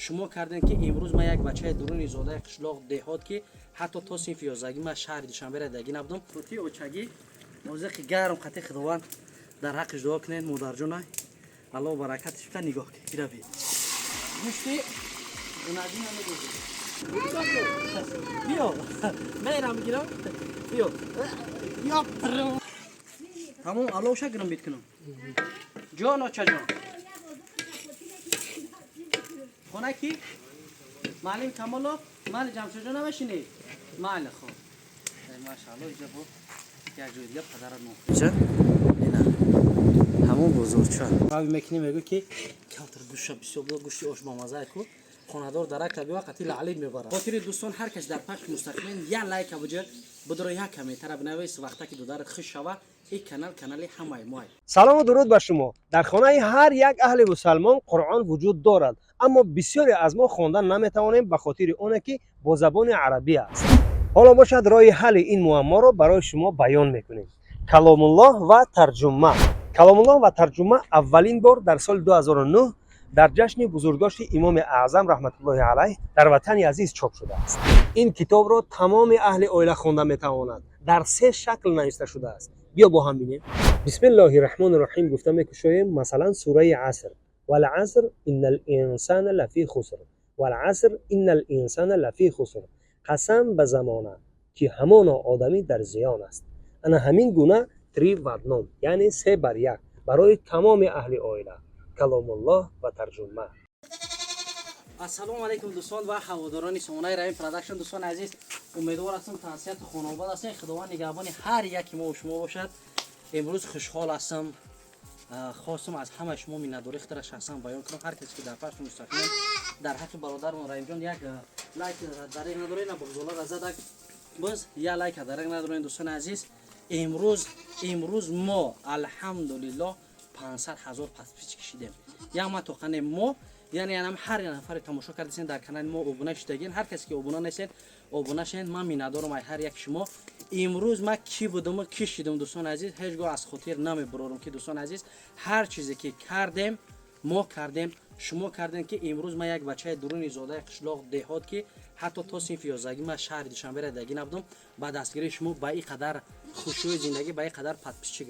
شما کردین که امروز ما یک بچه درون زاده قشلاق دهات که حتی تا صنف 11 ما شهر دوشنبه را دگی نبودم توتی اوچگی موزه گرم قطع خداوند در حقش دعا کنین مادر جان الله برکتش بده نگاه کن اینا بی گوشتی اونادی نمیگوزه بیا میرم میگیرم بیا یا تمام الله شکرم بیت کنم جان و چجان خونه کی معلم کمالو مال جمشید جان نمیشینی مال خو ماشاءالله اینجا بود یک جای دیگه پدر نو اینا همون بزرگشا باید میکنیم میگه که کلتر گوشه بسیار گوشی آش با مزه کو خانه‌دار درک بیا وقتی لعلی میبره خاطر دوستان هر کس در پخش مستقیم یا لایک بجا بدر یک کمی طرف نویس وقتی که دو در خوش شوه این کانال همه مای سلام و درود بر شما. در خانه هر یک اهل مسلمان قرآن وجود دارد، اما بسیاری از ما خواندن نمیتوانیم به خاطر آنه که با زبان عربی است. حالا باشد راه حل این معما را برای شما بیان میکنیم. کلام الله و ترجمه. کلام الله و ترجمه اولین بار در سال 2009 در جشن بزرگداشت امام اعظم رحمت الله علیه در وطن عزیز چاپ شده است. این کتاب را تمام اهل عائله خوانده میتوانند. در سه شکل نوشته شده است. بیا با هم ببینیم. بسم الله الرحمن الرحیم گفته میکشویم مثلا سوره عصر والعصر ان الانسان لفی خسر والعصر ان الانسان لفی خسر قسم به زمانه که همان آدمی در زیان است. انا همین گونه تری ودنام یعنی سه بر یک برای تمام اهل عائله. کلام الله و ترجمه. السلام علیکم دوستان و هواداران سامانه رایم پروداکشن. دوستان عزیز امیدوار هستم تنسیت خانواده هستین خداوند نگهبان هر یک ما و شما باشد. امروز خوشحال هستم خواستم از همه شما مینداری اختر شخصا بیان کنم هر کسی که در پخش مستقیم در حق برادرمون رایم جان یک لایک دریغ ندارین بغضالا زدک باز یا لایک دریغ ندارین دوستان عزیز. امروز ما الحمدلله 500,000 پس پیچ کشیدیم یا ما توخانه ما یعنی هم هر نفر تماشا کردین در کانال ما ابونه شدگین هر کسی که ابونه نیستین ابونه شین من میندارم هر یک شما. امروز ما کی بودم و کی شدم دوستان عزیز هیچگاه از خاطر نمیبرم که دوستان عزیز هر چیزی که کردیم ما کردیم شما کردین که امروز ما یک بچه درون زاده قشلاق دهات که حتی تا صنف 11 ما شهر دوشنبه را دگی نبودم بعد دستگیری شما با این قدر خوشوی زندگی با این قدر پادپیچ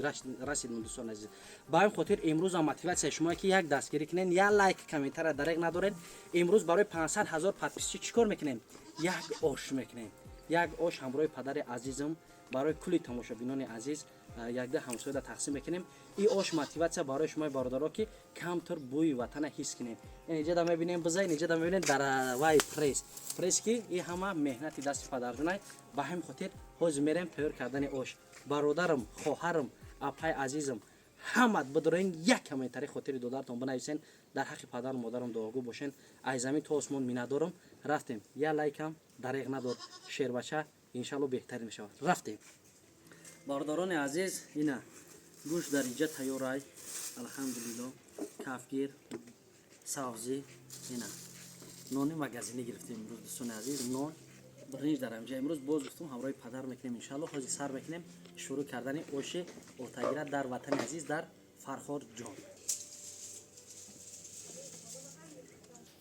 رسیدم دوستان عزیز. با این خاطر امروز هم موتیواسیون شما که یک دستگیری کنین یا لایک کامنتر دریغ ندارین. امروز برای 500,000 پادپیچ چیکار میکنیم؟ یک آش میکنیم یک آش همراه پدر عزیزم برای کلی تماشابینان عزیز یک ده همسایه را تقسیم میکنیم. این آش موتیواسیون برای شما برادرها که کمتر بوی وطن حس کنیم. اینجا دا میبینیم بزاین اینجا دا میبینیم در وای پرس که این همه مهنت دست پدرجونای به همین خاطر حاضر میریم تیار کردن آش. برادرم خواهرم اپای عزیزم همه بدرین یک کامنتری خاطر دادرتون بنویسین در حق پدر و مادرم دعاگو باشین. از زمین تا آسمان میندارم رفتیم یا لایکم دریغ ندار شیر بچه انشالله بهترین میشه رفتیم. برادران عزیز اینا گوش در اینجا تیار ای الحمدلله کفگیر سبزی اینا نانی مگزینی گرفتیم امروز دوستان عزیز نان برنج در اینجا امروز باز گفتم همراه پدر میکنیم انشالله حاضر سر میکنیم شروع کردن آش اوتگیره در وطن عزیز در فرخار جان.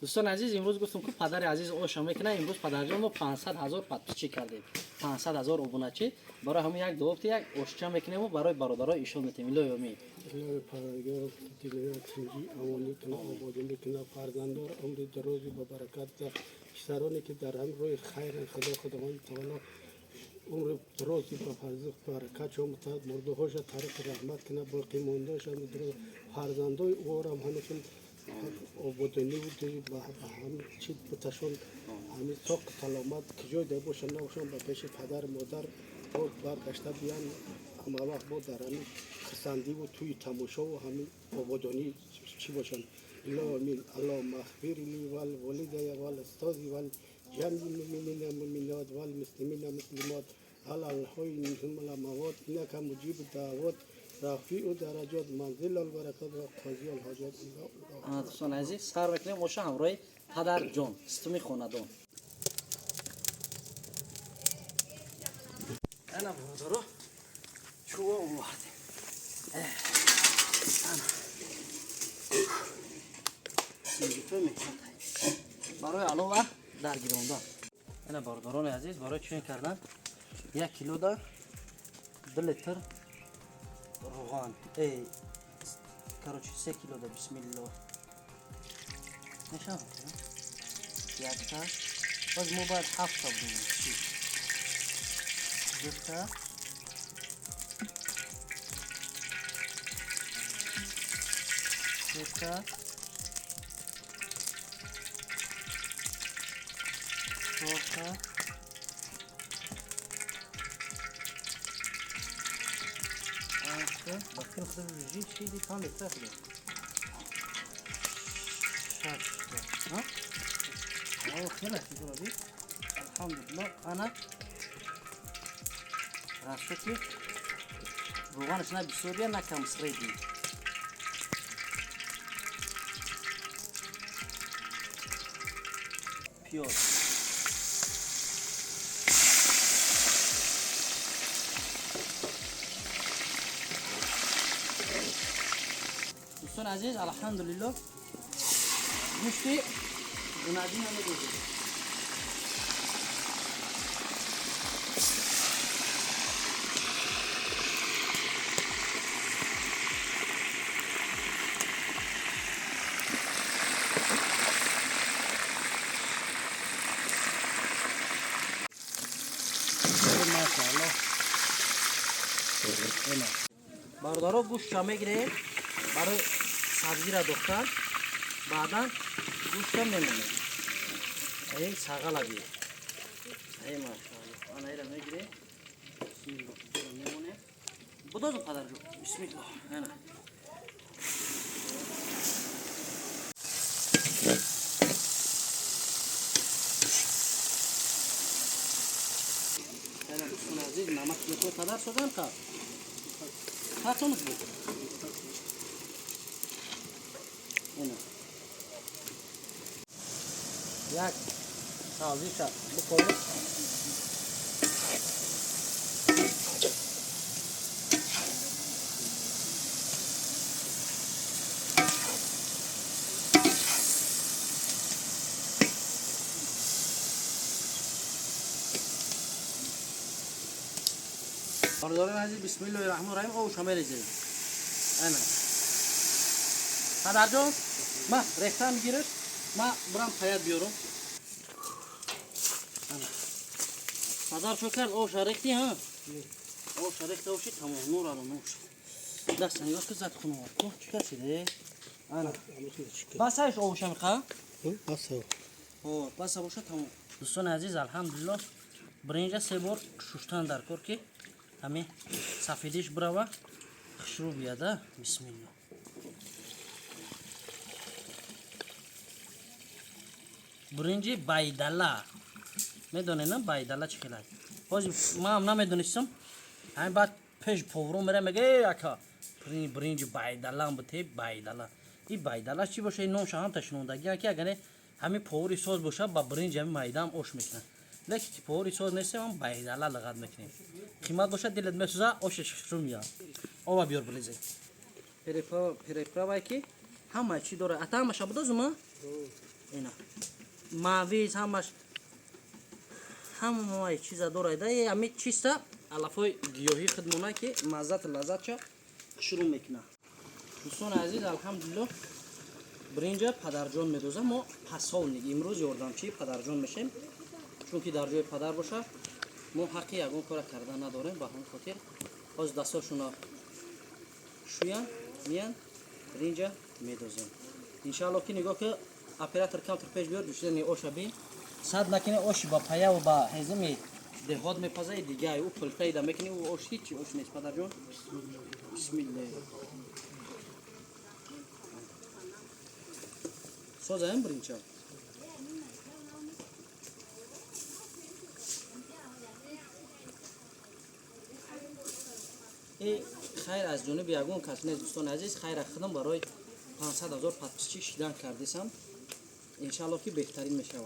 دوستان عزیز امروز گفتم که پدر عزیز آش میکنه امروز پدر جان ما 500,000 پادپیچ کردیم 500,000 ابونچی برای همون یک دوفت یک آشچه میکنیم و برای برادرها ایشون میتیم لویومی الله پروردگار دیگران سنجی امانی کنه آبادی میکنه فرزندار عمر درازی با برکت پسرانی که در هم روی خیر خداوند تعالی عمر درازی با برکت شما متعد مرده هاش طرف رحمت کنه باقی مانده شما در فرزندای او هم هنوزن آبادانی و دیگه با هم چیز بتشون همین ساق سلامت که جای ده باشن نباشن با پیش پدر مادر باز برگشته بیان همه وقت با در همین خسندی و توی تماشا و همین آبادانی چی باشن. آمین. اللهم اغفر لی و الوالدی و الاستاذی و الجميع المؤمنین والمؤمنات والمسلمین والمسلمات الحی منهم الاموات انک مجیب الدعوات رفیع درجات منزل البرکات و قاضی الحاجات. دوستان عزیز سر میکنیم آش همراه پدر جان ستمی خاندان. انا برادرها شو اومدیم انا سنجفه میکنم برای علاوه در گیروندن. اینا بارداران عزیز برای چین کردن 1 کیلو دا 2 لیتر روغن. ای کاروچی 3 کیلو دا بسم الله. نشان یک تا باز ما باید 7 تا بدیم. 2 تا 3 تا 4 تا 5 تا باید خود بجید چیزی تان لیتر خود 6 تا ها خیلی خیلی رابی الحمدلله انا راسته که روغنش نه بسیاری نه کم سریدی پیاز دوستان عزیز الحمدلله گوشتی گوناگون هم می‌دوزه. ماشاءالله. اینا. باردارا گوشت را میگیره برای سبزی را دوختن بعدا گوشت هم نمیمونه. این ساغل آبی. ای ماشاءالله. آن ایرا میگیره. بسم الله. نمونه. بدوزم پدر جو. بسم الله. اینا. اینا دوستان عزیز نمک میکنه پدر شدن که. خاطرون بود. اینا. یک سازی شد بکنید بارداران عزیز بسم الله الرحمن الرحیم او شامل زید اینا پدر جان ما ریختن میگیرش ما برام پیاد بیارم پدر شو کرد او شریختی ها او شریخته اوشی تمام نور آلو نور دست نگاه که زد خونه وارد تو چی کسی ده انا بس هایش اوش هم خواه بس ها بس اوشه تمام دوستان عزیز الحمدلله برنج 3 بار ششتن در کار که همه سفیدش براوه خشرو بیاده بسم الله برنج بایدالا میدونه نه بایدالا چی خیلی باز ما هم نمیدونستم همین بعد پیش پورو میره میگه اکا برنج بایدالا هم بته بایدالا این بایدالا چی باشه این نام شام تشنوندگی که اگر همین پوری سوز باشه با برنج همین مایده هم اوش میکنن لیکن پوری سوز نیست هم بایدالا لغت میکنیم قیمت باشه دلت میسوزه اوشش رو میاد او بیار بریزه پریپرا وای که همه چی داره اتا همش بدوزم اینا ماویز همه چیزا داره ده همه چیزا علافای گیاهی خدمونه که مزه لذت چه شروع میکنه دوستان عزیز الحمدلله برنج پدرجان میدوزه ما پسال نگی امروز یاردمچی پدرجان میشیم چون که در جای پدر باشه ما حقی یگون کار کردن نداریم به همین خاطر باز دستاشون شویان میان برنج میدوزیم انشالله که نگاه که اپراتور کانتر پیج بیاد دوشیدن اوشا بین صد نکنه اوش با پیا و با هزمی دهات میپزه دیگه او پلتای دا میکنه او اوش هیچی اوش نیست پدر جون بسم الله سوزه هم برنج ای خیر از جانب یگون کس نیست دوستان عزیز خیر خدم برای 500,000 پادپسچی شیدن کردیسم انشالله که بهترین میشه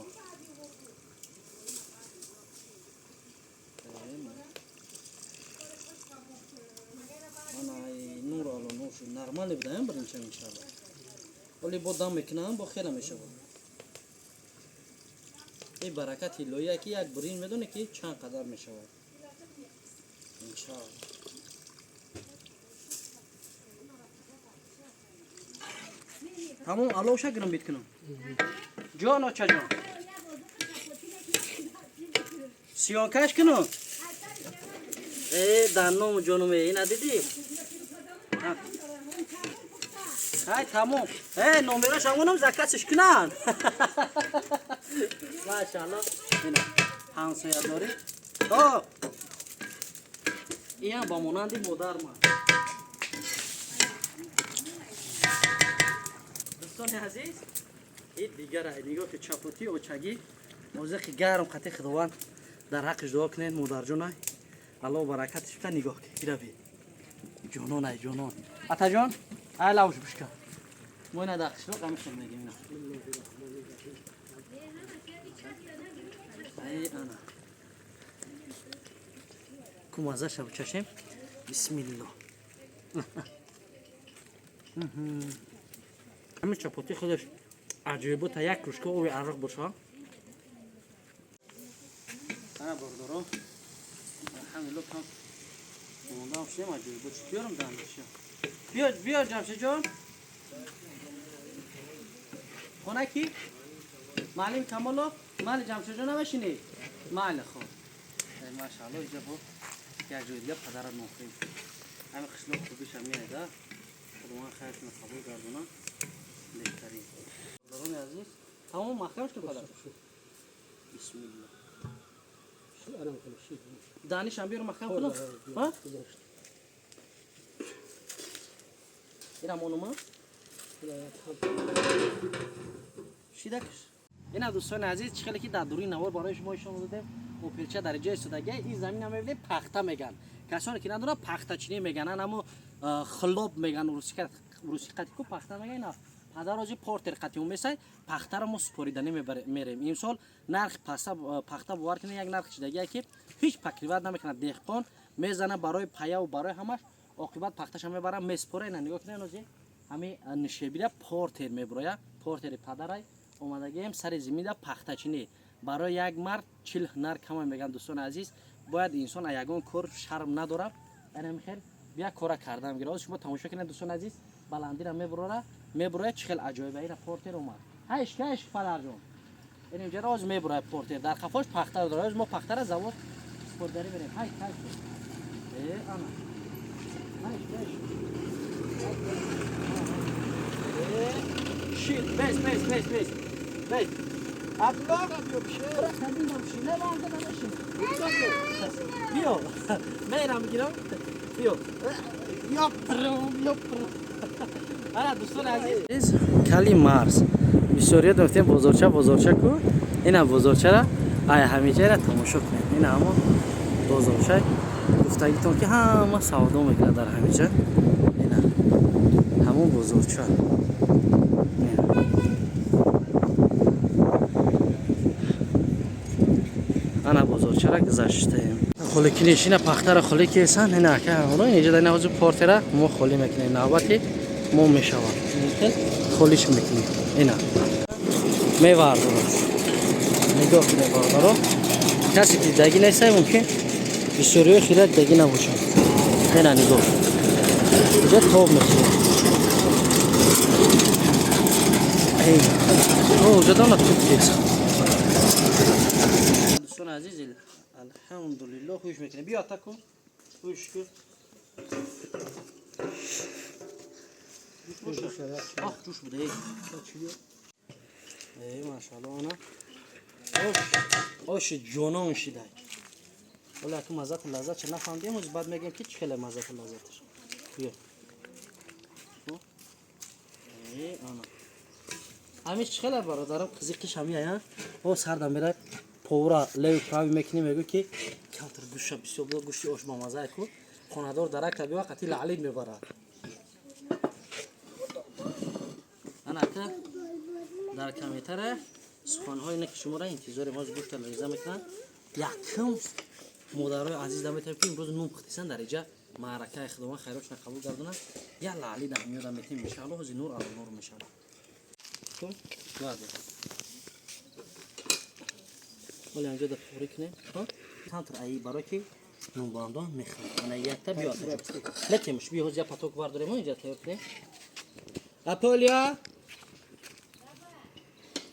نور آلو نور شد نرمال بدهم بریم انشالله ولی با دم میکنم با خیلی میشه این برکت لویه که یک برین میدونه که چند قدر میشود انشاءالله. تمام الله شکرم بیت کنم جان آچه جان سیاه کش کنم در نام جانومه این دیدی های تمام نمبرش همونم زکاتش کنن ماشاءالله اینا همسایه داری این با مانند مادر ما دوستان عزیز این دیگر نگاه که چپوتی و چگی موزیک گرم خطی خداوند در حقش دعا کنین مادر جان الله برکتش بده نگاه کی روی جانان ای جانان اتا جان ای لاوش بشکن ما اینا داخلش رو قمیش میگیم اینا ای انا کم ازش رو چشم بسم الله همین چپاتی خودش عجیبه تا یک روشکه اوی عرق باشه انا بردارم همین لوک هم موندم شیم عجیبه چی بیارم دانشی بیا جمشید جان خونه کی؟ معلم کمالو مال جمشید جان نمیشینی؟ مال خوب ماشاءالله اینجا با یک جای دیگه پدر نوخریم همه خشلو خوبیش هم میایده خداوند خیرتون قبول گردونه بهترین بردارم عزیز تمام محکمش که پدر بسم الله دانش هم بیارو محکم کنم ها؟ این هم اونو شیدکش این دوستان عزیز چخیلی که در دوری نوار برای شما ایشان دادیم و پیلچه درجه استودگی این زمین هم میبینید پخته میگن کسانی که ندارن پخته چینی میگن اما خلاب میگن روسی قطعی کو پخته میگن اینا پدر روزی پورتر قطعی میسای پخته رو ما سپریدنی میریم این سال نرخ پخته باور کنه یک نرخ شدگی که هیچ پکریوت نمیکنه دهقان میزنه برای پیا و برای همش عاقبت پختش هم میبره میسپره اینا نگاه کنین روزی همین نشیبیده پورتر میبره پورتر پدرای اومدگی هم سر زمین ده پخته چینی برای یک مرد 40 هنر کم میگن دوستان عزیز باید انسان یگان کار شرم نداره انا میخیر بیا کار کردم گیره شما تماشا کنید دوستان عزیز بلندی را میبره چخل عجایبه اینا پورتر اومد هیچ کش پدر جون این اینجا راز میبره پورتر در خفاش پخته داره ما پخته را زوار پوردری بریم هی کش انا هیچ کش شیت بس Abla bırak kendin yapışın. Ne var da yapışın. Yok. Meram gidiyorum. Yok. Yapırım. Ana dostlar aziz. Kali Mars. بسیاری دفتیم بزرچه کو اینا بزرچه را آیا همیشه را تماشا کنید این اما بزرچه گفتگیتون که همه سودا میکنه در همیشه اینا همون بزرچه انا بزرچه را گذاشتیم خالی کنیشین پخته را خالی کیسن اینا که اونو اینجا در نوازو پورت را ما خالی میکنیم نوبتی ما میشوام خالیش میکنیم اینا میواردم نگاه کنید باردارو کسی که دگی نیست ممکن بسیاری خیلی دگی نباشه اینا نگاه اینجا توب میشه اوه جدا توب کیسه دوستان عزیز الحمدلله خوش میکنه بیا تکو خوش کن آه جوش بوده ای ماشاءالله انا آش جانان شده ولی تو مزه لذت چه نفهمیدیم از بعد میگیم که چه مزه لذتش بیا ای انا همیش چخله برادرم قزیقش همیه او سردم میره پورا لیو پراوی میکنی میگو که کمتر گوشه بسیار بود گوشی آش با مزه کو خاندار درک بیا قطعی لعلی میبره انا تا در کمیتره سخن‌های اینه که شما را انتظار ما از گوشت لرزه میکنن یکم مادرای عزیز دم میتونیم که امروز نون پختیسن در اینجا معرکه خدمت خیراتش قبول گردونن یا لعلی در میاد میتیم ان شاء الله از نور علی نور میشن تو واده ولی اینجا در پوری کنیم ها تانتر ای برای که نون باندان میخوام انا یک تا بیاد لکمش بیهوز یا پاتوک برداریم اینجا تیار کنیم اپولیا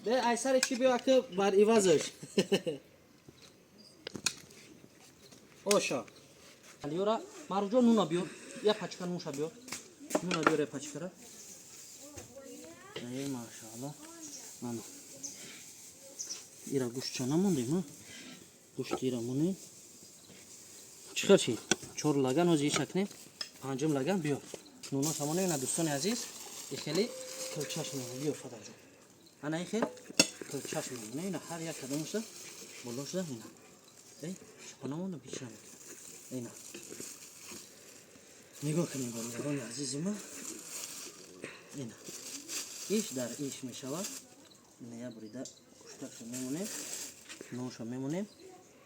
ده ایسر چی بیاد که بر ایوازش اوشا الیورا مارجو نونا بیار یا پچکا نوشا بیار نونا بیار پچکا ای ماشاءالله انا ایرا گوشت چنا موندیم ها گوشت ایرا موندیم چیکار چی چور لگن هزی شکنیم پنجم لگن بیار نونا سامانه اینا دوستان عزیز این خیلی کلچش میمونه بیار فدر جان انا این خیلی کلچش میمونه اینا هر یک کدومش بلوش ده اینا ای شپنامون بیشتر اینا نگاه کنیم بانیران عزیز ما اینا ایش در ایش میشود اینا یا بریده گوشتکش میمونه نوش میمونه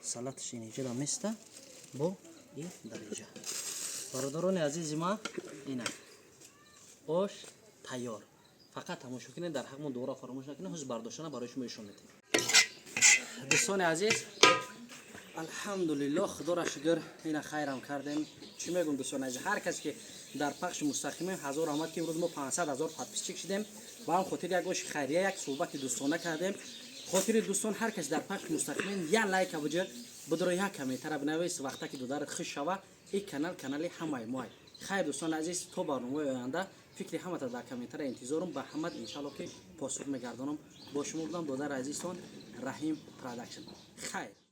سلاتش اینجا را میسته با این درجه برادران عزیز ما اینا آش تیار فقط تماشا کنید در حقمون دوره فراموش نکنید حس برداشتن برای شما نشون میدیم دوستان عزیز الحمدلله خدا را شکر اینا خیرم کردیم چی میگم دوستان عزیز هر کس که در پخش مستقیم هزار آمد که امروز ما 500,000 پادپیچ کشیدیم با هم خاطر یک گوش خیریه یک صحبت دوستانه کردیم خاطر دوستان هر کس در پخش مستقیم یا لایک بوجه بدر یک کامنتر بنویس وقتی که دودار خوش شوه این کانال همه مای خیر دوستان عزیز تو برنامه آینده فکری همه تا در کامنتر انتظارم به محمد ان شاء الله که پاسخ میگردانم با شما بودم دودار عزیزتون رحیم پروداکشن خیر